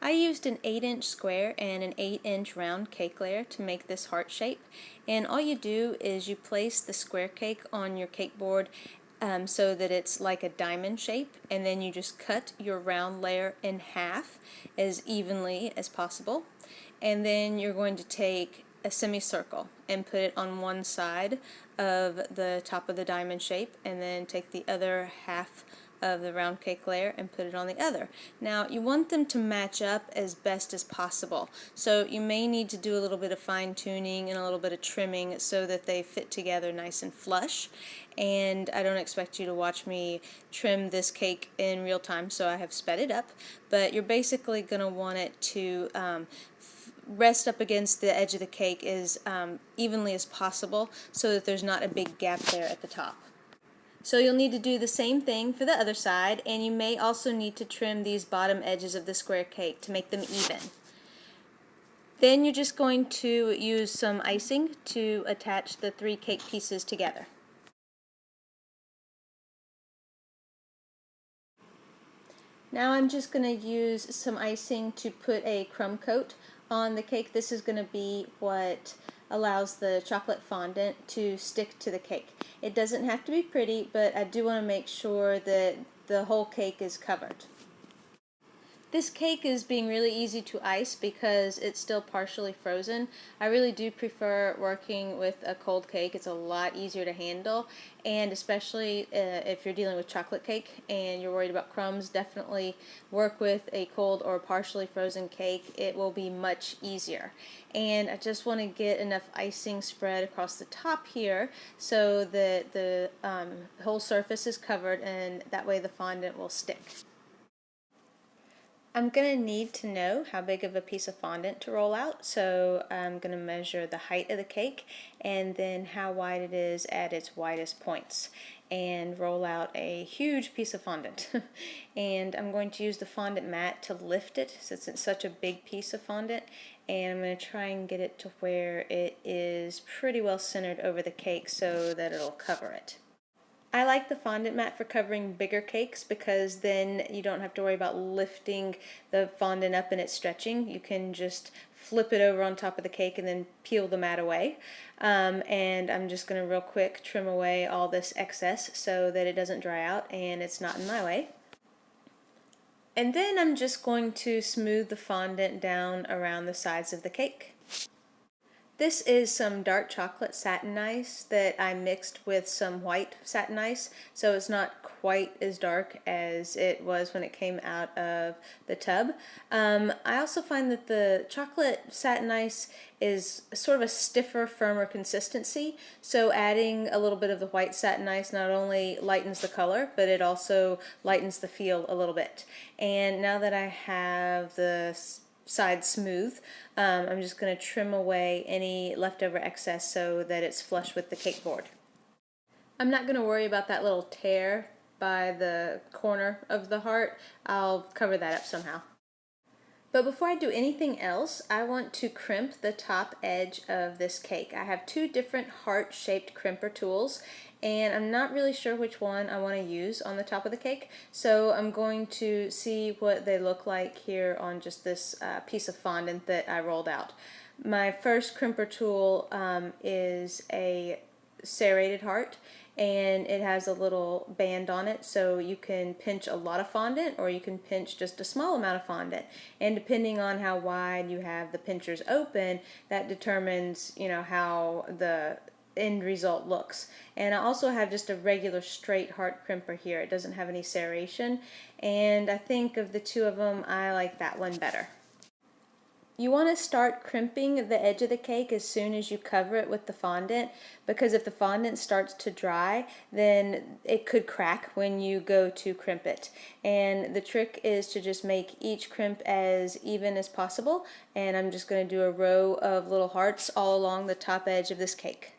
I used an 8-inch square and an 8-inch round cake layer to make this heart shape, and all you do is you place the square cake on your cake board so that it's like a diamond shape, and then you just cut your round layer in half as evenly as possible, and then you're going to take a semicircle and put it on one side of the top of the diamond shape, and then take the other half of the round cake layer and put it on the other. Now you want them to match up as best as possible, so you may need to do a little bit of fine tuning and a little bit of trimming so that they fit together nice and flush. And I don't expect you to watch me trim this cake in real time, so I have sped it up, but you're basically going to want it to rest up against the edge of the cake as evenly as possible so that there's not a big gap there at the top. So you'll need to do the same thing for the other side, and you may also need to trim these bottom edges of the square cake to make them even. Then you're just going to use some icing to attach the 3 cake pieces together. Now I'm just going to use some icing to put a crumb coat on the cake. This is going to be what allows the chocolate fondant to stick to the cake. It doesn't have to be pretty, but I do want to make sure that the whole cake is covered. This cake is being really easy to ice because it's still partially frozen. I really do prefer working with a cold cake. It's a lot easier to handle, and especially if you're dealing with chocolate cake and you're worried about crumbs, definitely work with a cold or partially frozen cake. It will be much easier. And I just want to get enough icing spread across the top here so that the whole surface is covered, and that way the fondant will stick. I'm going to need to know how big of a piece of fondant to roll out, so I'm going to measure the height of the cake and then how wide it is at its widest points, and roll out a huge piece of fondant. And I'm going to use the fondant mat to lift it since it's such a big piece of fondant, and I'm going to try and get it to where it is pretty well centered over the cake so that it'll cover it. I like the fondant mat for covering bigger cakes because then you don't have to worry about lifting the fondant up and it's stretching. You can just flip it over on top of the cake and then peel the mat away. And I'm just going to real quick trim away all this excess so that it doesn't dry out and it's not in my way. And then I'm just going to smooth the fondant down around the sides of the cake. This is some dark chocolate satin ice that I mixed with some white satin ice, so it's not quite as dark as it was when it came out of the tub. I also find that the chocolate satin ice is sort of a stiffer, firmer consistency, so adding a little bit of the white satin ice not only lightens the color, but it also lightens the feel a little bit. And now that I have the side smooth, I'm just going to trim away any leftover excess so that it's flush with the cake board. I'm not going to worry about that little tear by the corner of the heart. I'll cover that up somehow. But before I do anything else, I want to crimp the top edge of this cake. I have 2 different heart-shaped crimper tools, and I'm not really sure which one I want to use on the top of the cake, so I'm going to see what they look like here on just this piece of fondant that I rolled out. My first crimper tool is a serrated heart, and it has a little band on it, so you can pinch a lot of fondant or you can pinch just a small amount of fondant, and depending on how wide you have the pinchers open, that determines, you know, how the end result looks. And I also have just a regular straight heart crimper here. It doesn't have any serration, and I think of the 2 of them, I like that one better. You want to start crimping the edge of the cake as soon as you cover it with the fondant, because if the fondant starts to dry, then it could crack when you go to crimp it. And the trick is to just make each crimp as even as possible, and I'm just going to do a row of little hearts all along the top edge of this cake.